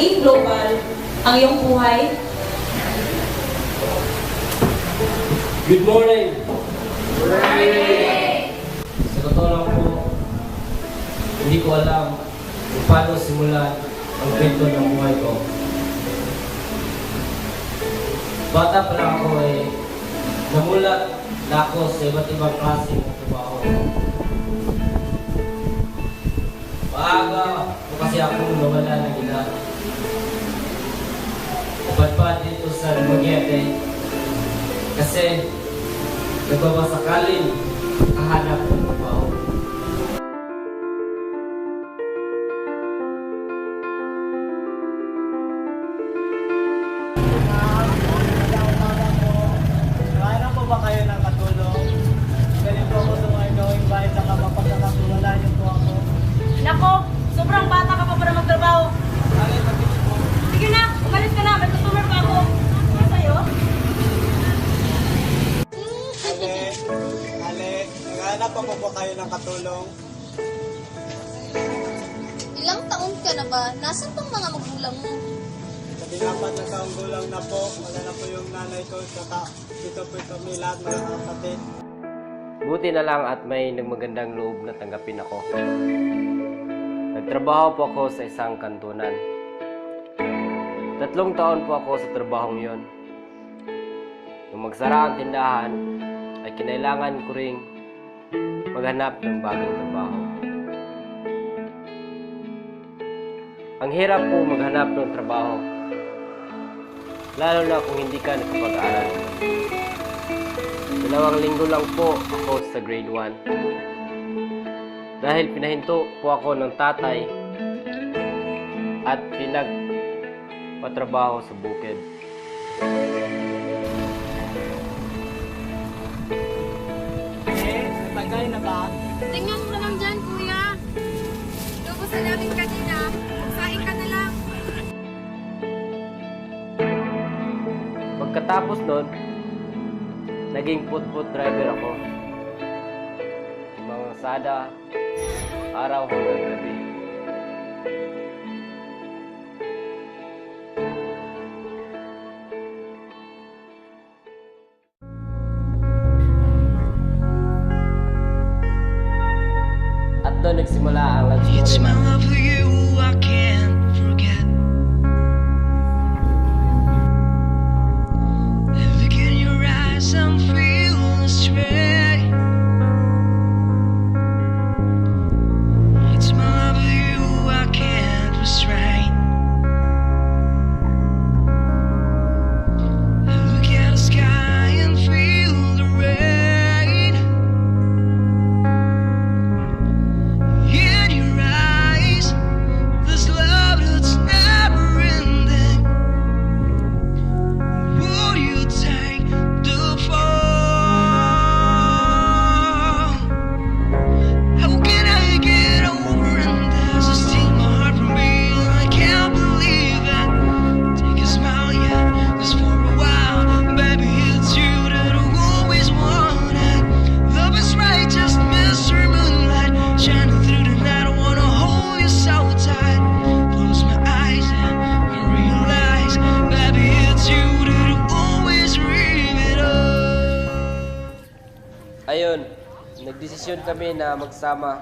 maging global ang iyong buhay? Good morning! Sa totoo lang po, hindi ko alam kung paano simulan ang kwento ng buhay ko. Bata pa lang ako namulat na ako sa iba't ibang klase ng trabaho. Maaga po kasi ako nawala ng ina. Napadpad dito sa Dumaguete kasi nagbabasakalin kahanap ng trabaho. Kaya po ba kayo ng katulong? Galing po ako sa mga gawing bahay sa kapapagkakak wala niyo po ako. Nako, sobrang bata ka pa para magtrabaho. Alay, mabilis po. Sige na, umalis ka na. May customer pa ako. Ano sa'yo? Ale, naghahanap po ba kayo ng katulong? Ilang taon ka na ba? Nasaan pang mga magulang mo? Sa 4 na taong gulang na po, wala na po yung nanay ko, saka dito po kami lahat mga kapatid. Buti na lang at may nagmagandang loob na tanggapin ako. Nagtrabaho po ako sa isang kantunan. 3 taon po ako sa trabahong yon. Nung magsara ang tindahan, ay kinailangan ko ring maghanap ng bagong trabaho. Ang hirap po maghanap ng trabaho, lalo na kung hindi ka nakapag-aral. 2 linggo lang po ako sa grade 1. Dahil pinahinto po ako ng tatay at pinagpatrabaho sa bukid. Nagtagay na ba? Tingnan mo lang dyan, kuya. Lubos na namin kanina. Magsaing ka na lang. Pagkatapos nun, naging put-put driver ako. Mga sada, araw hanggang gabi. At doon nagsimula ang love It's story my namin. love for you I can't forget. And look in your eyes, I'm feeling straight. It's my love for you I can't restrain. And look at the sky and feel the rain. In your eyes, this love that's never ending. Would you take the fall? How can I get over and there's a steal my heart from being? I can't believe it. Take a smile, yeah, just for a while. Baby, it's you that I always wanted. Love is right, just Mr. Moonlight shining through the night. I wanna hold you so tight. Close my eyes and I realize, baby, it's you that I always dream it up. Ayun, nagdesisyon kami na magsama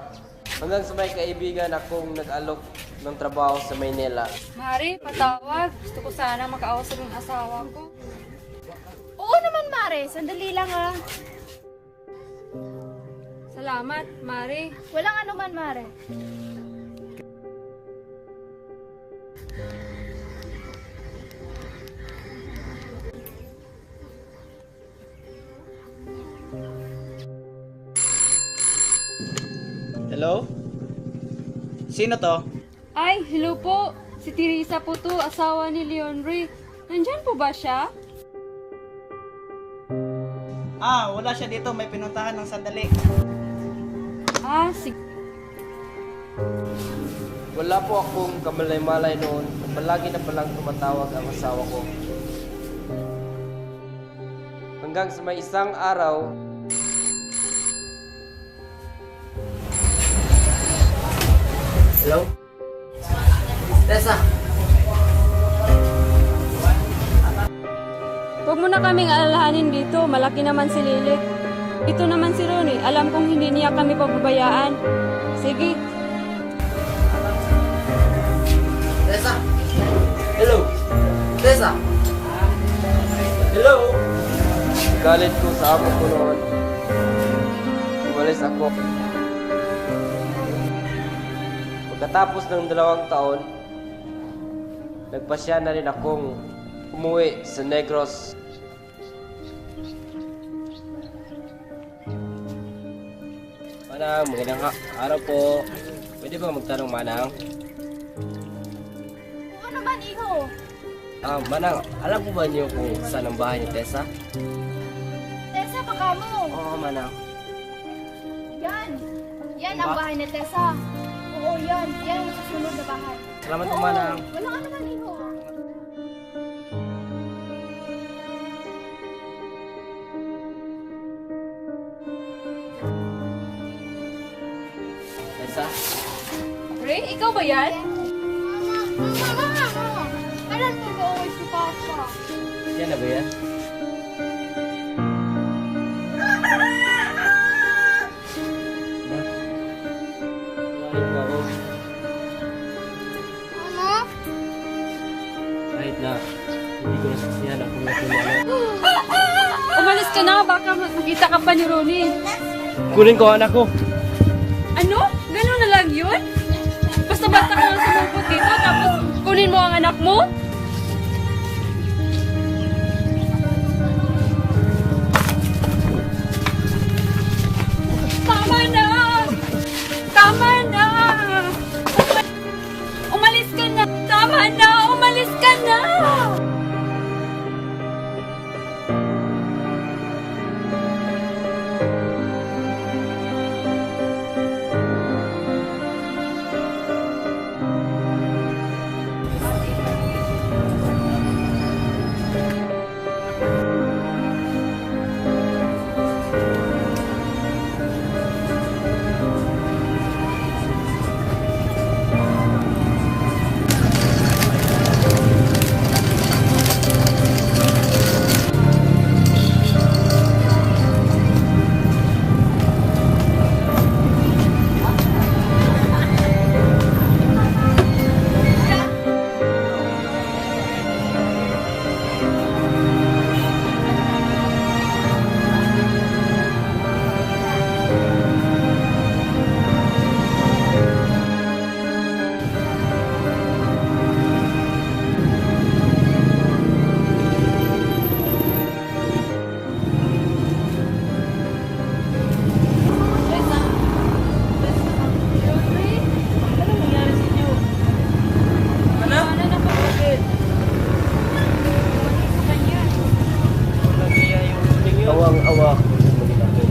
hanggang sa may kaibigan akong nag-alok ng trabaho sa Maynila. Mari, patawag. Gusto ko sana makausap ng asawa ko. Oo naman, Mare. Sandali lang, ah. Salamat, Mari. Walang anuman, Mare. Hello? Sino to? Ay, hello po. Si Teresa po to, asawa ni Leonre. Nandyan po ba siya? Wala siya dito. May pinuntahan ng sandali. Ah, sige. Wala po akong kamalay-malay noon. Palagi na palang tumatawag ang asawa ko. Hanggang sa may isang araw, hello? Tessa, mo na kaming alalahanin dito. Malaki naman si Lilith. Ito naman si Ronnie. Alam kong hindi niya kami pababayaan. Sige. Tessa! Hello! Tessa! Hello! Galit ko sa amo ko noon. Umalis ako. Pagkatapos ng 2 taon, nagpasya na rin akong umuwi sa Negros. Manang, magandang araw po. Pwede ba magtanong, Manang? Ano man, iho? Manang, alam po ba niyo kung saan ang bahay ni Tessa? Tessa, baka mo. Oo, Manang. Yan. Yan ang bahay ni Tessa. Oo, yan. Yan ang susunod na bahay. Salamat po, Manang. Wala ka naman, iho. Tessa? Ray, ikaw ba yan? Mama! Kailan mo ba si Papa? Yan na ba yan? Kumain mo ako. Ano? Kahit na hindi ko nasasihan ang kung ano. Umalis ka na. Baka makita ka pa ni Ronnie. Kunin ko anak ko. Ano? Ganun na lang yun? Basta-basta ka lang sumupot dito tapos kunin mo ang anak mo? Tama na! Tama na! Umalis ka na! Tama na! Umalis ka na! Awang-awa ko sa mga ko.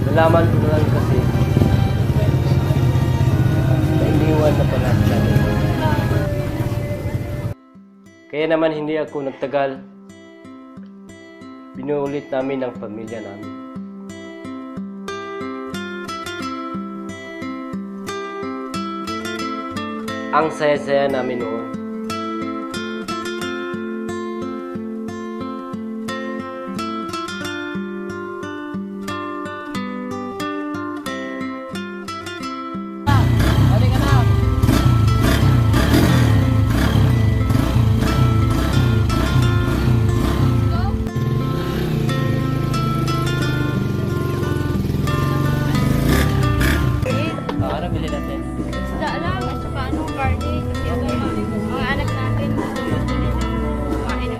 Nalaman ko na lang kasi na iniwan na pala siya. Kaya naman hindi ako nagtagal. Binuulit namin ang pamilya namin. Ang saya-saya namin noon. Ano bilhin natin? Isda lang at saka anong karne. Kasi ano, mga anak natin gusto mag-inis. Kumain na.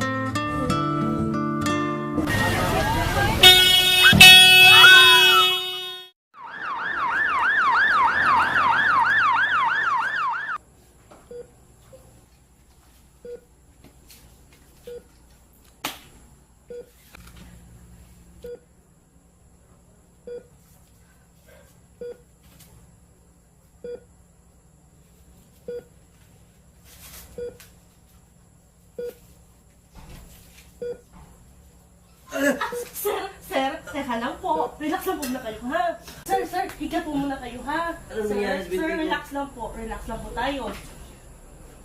Sir, teka lang po. Relax lang po muna kayo, ha? Sir, higa po muna kayo, ha? Sir, relax lang po. Relax lang po tayo.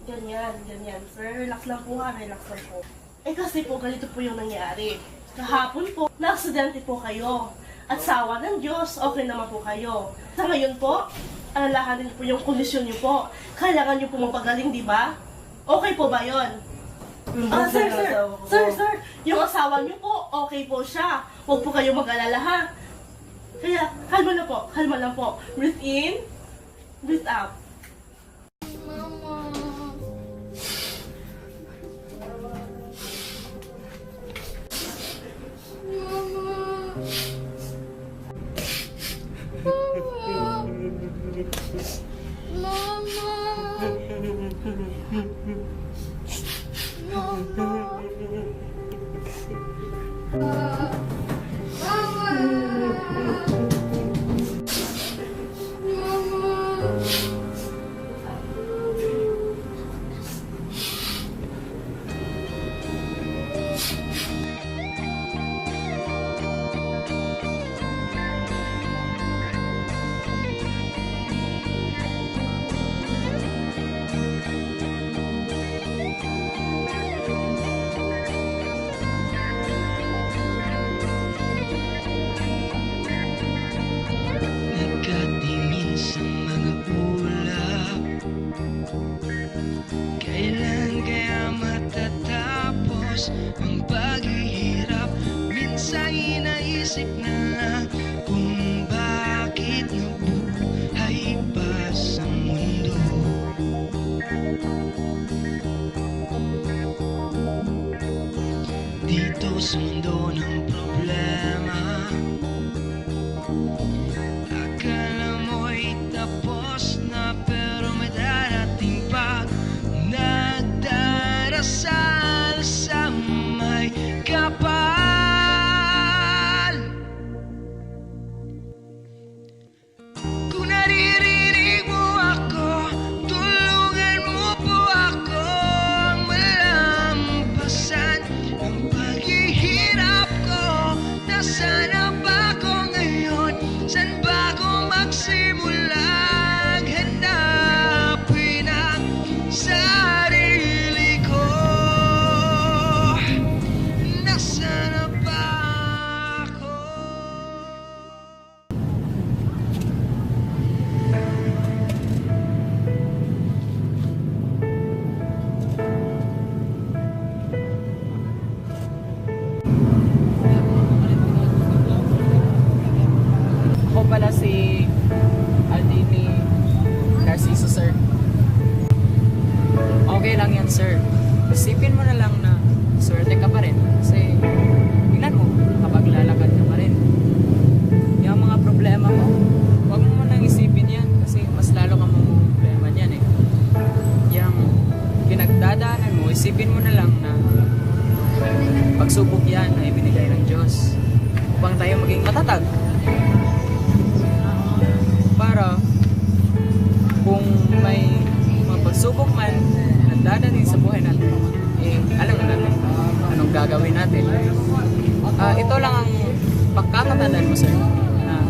Ganyan. Sir, relax lang po, ha? Relax lang po. kasi po ganito po yung nangyari. Kahapon po, na-aksidente po kayo. At sa awa ng Diyos, okay naman po kayo. Sa ngayon po, alalahanin po yung kondisyon niyo po. Kailangan niyo po magpagaling, di ba? Okay po ba yun? Sir, yung asawa niyo po, okay po siya. Huwag po kayo mag-alala, ha? Kaya, kalma lang po. Breathe in, breathe out. Nagkatingin sa mga ulap. Kailan kaya matatapos ang paghihirap? Minsan inaisip na lang kung bakit nabuhay pa sa mundo. Dito sa mundo ng problema, akala mo'y tapos na, pero may darating pa. Nagdarasal sa may kapal. Kung naririnig mo ako, tulungan mo po ako malampasan ang paghihirap ko. Nasaan na ba ako ngayon? Saan ba ako magsimulang hanapin ang sarili ko? Nasaan na ba ako? Ako pala si Aldini Narciso, sir. Okay lang yan, sir. Isipin mo na lang na swerte ka pa rin. Kasi, tingnan mo, kapag lalakad ka pa rin. Yung mga problema mo, huwag mo nang isipin yan. Kasi mas lalo ka mong problema yan eh. Yung pinagdadaanan mo, isipin mo na lang na pagsubok yan ay binigay ng Diyos upang tayo maging matatag. Para kung may mga pagsubok man na dadating sa buhay natin, eh, alam na natin anong gagawin natin. Ito lang ang pagkakatandaan mo, sir, na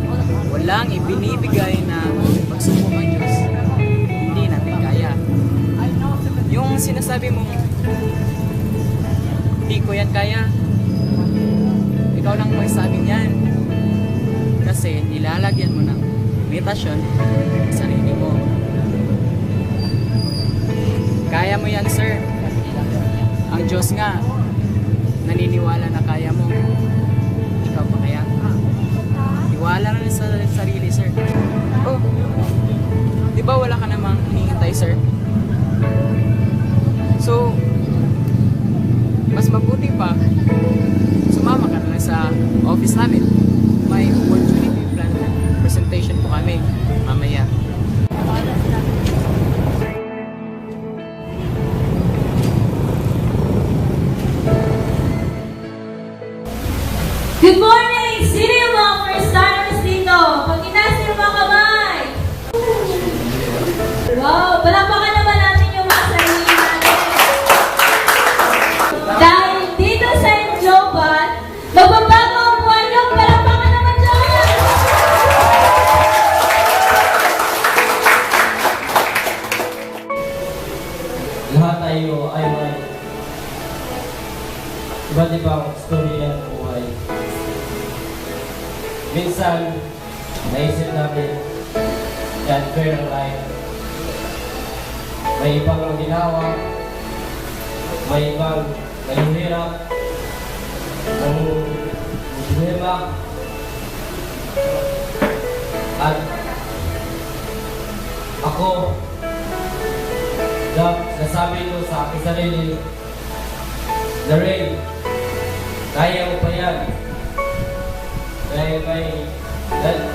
walang ibinibigay na pagsubok ang Diyos hindi natin kaya. Yung sinasabi mong hindi ko yan kaya, ikaw lang may sabing yan. Kasi nilalagyan mo ng limitasyon sa sarili mo. Kaya mo yan, sir. Ang Diyos nga, naniniwala na kaya mo. Ikaw pa kaya? Tiwala na sa sarili, sir. Oh, di ba wala ka namang hinihintay, sir? So, mas mabuti pa, sumama ka na lang sa office namin. May opportunity plan presentation po kami mamaya. Good morning! Sino yung mga first timers dito? Pag-itaas yung mga kamay! Wow! Palakpakan naman natin yung mga sarili natin. Dahil dito sa Joban, magbabago ang buwan nyo. Palakpakan naman dyan! Lahat tayo ay may iba't ibang storya ng buhay. Minsan, naisip natin, yan fair ang life. May ibang ang ginawa, may ibang nahihirap, ang problema, at ako, nasabi ko sa aking sarili, na Ray, kaya mo pa yan.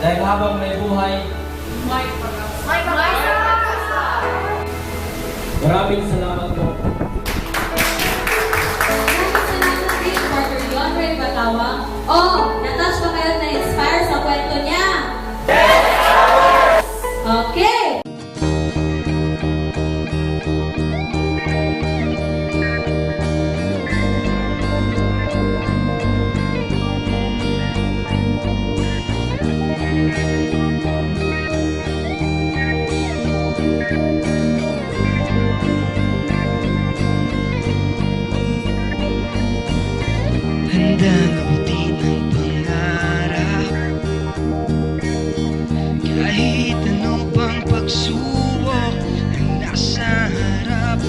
Dahil habang may buhay, maraming salamat po. Salamat din, Dr. John Ray Batawang. Oh, natouch ba kayo na-inspire sa kwento niya? Okay. Handang abutin ang pangarap kahit ano pang pagsubok ang nasa harap.